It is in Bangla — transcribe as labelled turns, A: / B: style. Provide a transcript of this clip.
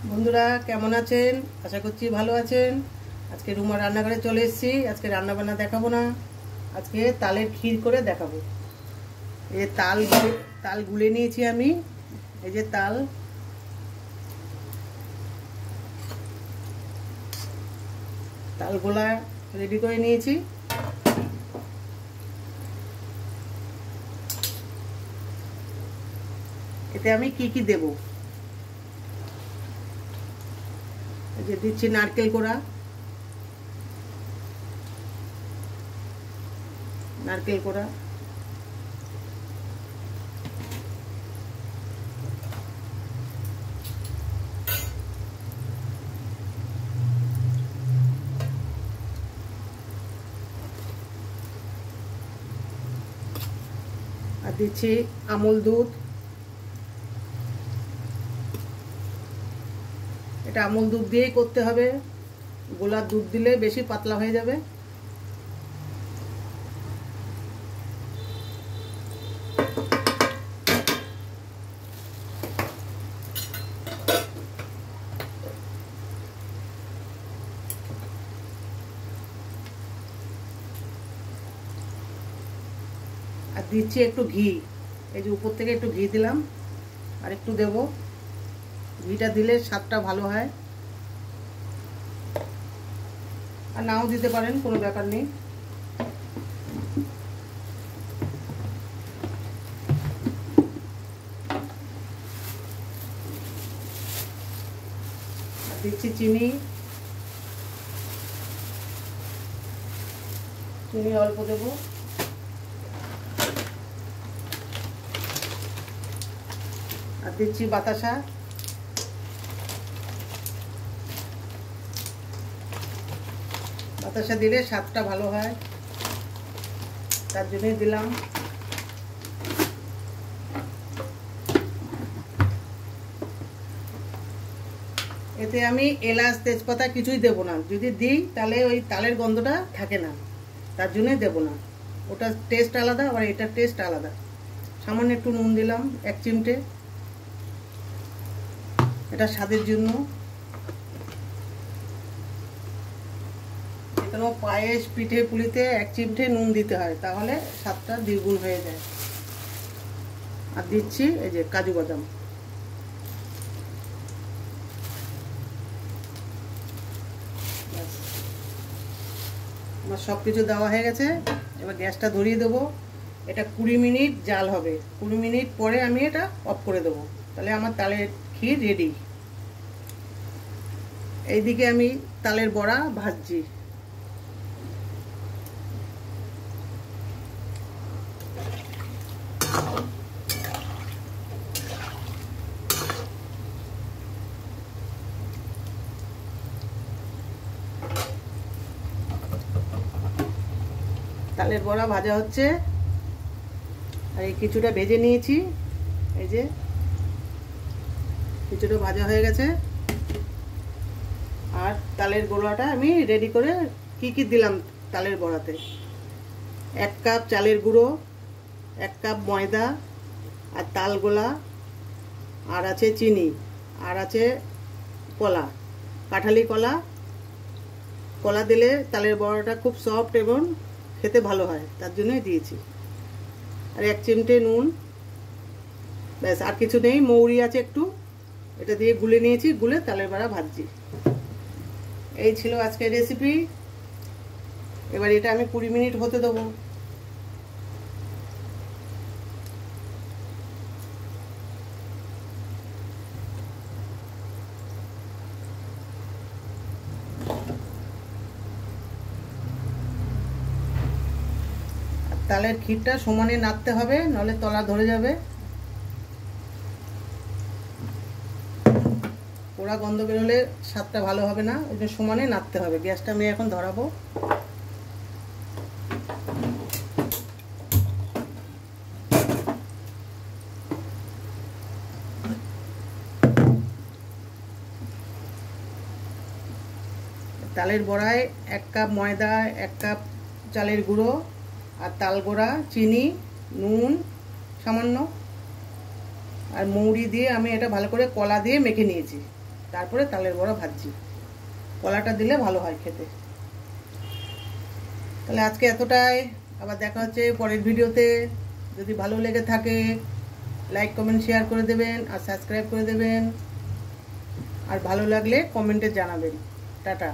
A: বন্ধুরা কেমন আছেন? আশা করছি ভালো আছেন। আজকে রুমা রান্নাঘরে চলে এসেছি। আজকে রান্না বান্না দেখাবো না, আজকে তালের ক্ষীর করে দেখাবো। এই যে তাল গুলে নিয়েছি আমি। এই যে তাল গোলা রেডি করে নিয়েছি। এতে আমি কি কি দেব, এই যে দিচ্ছি নারকেল কোড়া, আর দিচ্ছি আমুল দুধ। এটা আমুল দুধ দিয়েই করতে হবে, গোলার দুধ দিলে বেশি পাতলা হয়ে যাবে। আর দিচ্ছি একটু ঘি, এই যে উপর থেকে একটু ঘি দিলাম, আর একটু দেব। ঘিটা দিলে স্বাদটা ভালো হয়, আর নাও দিতে পারেন, কোনো ব্যাপার নেই। আর দিচ্ছি চিনি অল্প দেব। আর দিচ্ছি বাতাসা। বাতাসা দিলে স্বাদটা ভালো হয়, তার জন্যই দিলাম। এতে আমি এলাচ তেজপাতা কিছুই দেব না, যদি দিই তাহলে ওই তালের গন্ধটা থাকে না, তার জন্যই দেব না। ওটার টেস্ট আলাদা, আর এটার টেস্ট আলাদা। সামান্য একটু নুন দিলাম, 1 চিমটে, এটা স্বাদের জন্য। যেকোনো পায়েস পিঠে পুলিতে 1 চিমটে নুন দিতে হয়, তাহলে স্বাদটা দ্বিগুণ হয়ে যায়। আর দিচ্ছি এই যে কাজু বাদাম। আমার সব কিছু দেওয়া হয়ে গেছে। এবার গ্যাসটা ধরিয়ে দেবো। এটা 20 মিনিট জাল হবে। 20 মিনিট পরে আমি এটা অফ করে দেবো, তাহলে আমার তালের ক্ষীর রেডি। এইদিকে আমি তালের বড়া ভাজছি। তালের বড়া ভাজা হচ্ছে, আর এই কিছুটা ভেজে নিয়েছি। এই যে কিছুটা ভাজা হয়ে গেছে। আর তালের বড়াটা আমি রেডি করে কি কি দিলাম তালের বড়াতে: 1 কাপ চালের গুঁড়ো, 1 কাপ ময়দা, আর তাল গোলা, আর আছে চিনি, আর আছে কলা, কাঁঠালি কলা। কলা দিলে তালের বড়াটা খুব সফট এবং খেতে ভালো হয়, তার জন্যই দিয়েছি। আর 1 চিমটে নুন, ব্যাস, আর কিছু নেই। মৌরি আছে একটু, এটা দিয়ে গুলে নিয়েছি, গুলে তালের বড়া ভাজছি। এই ছিল আজকের রেসিপি। এবার এটা আমি 20 মিনিট হতে দেবো। তালের ক্ষীরটা সমানে নাড়তে হবে, নাহলে তলা ধরে যাবে। পোড়া গন্ধ বেরোলে স্বাদটা ভালো হবে না, ওই জন্য সমানে নাড়তে হবে। গ্যাসটা আমি এখন ধরাবো। তালের বড়ায় 1 কাপ ময়দা, 1 কাপ চালের গুঁড়ো, আর তাল গোড়া, চিনি, নুন সামান্য, আর মৌরি দিয়ে আমি এটা ভালো করে কলা দিয়ে মেখে নিয়েছি। তারপরে তালের বড়া ভাজছি। কলাটা দিলে ভালো হয় খেতে। তাহলে আজকে এতটাই, আবার দেখা হচ্ছে পরের ভিডিওতে। যদি ভালো লেগে থাকে লাইক কমেন্ট শেয়ার করে দেবেন আর সাবস্ক্রাইব করে দেবেন, আর ভালো লাগলে কমেন্টে জানাবেন। টাটা।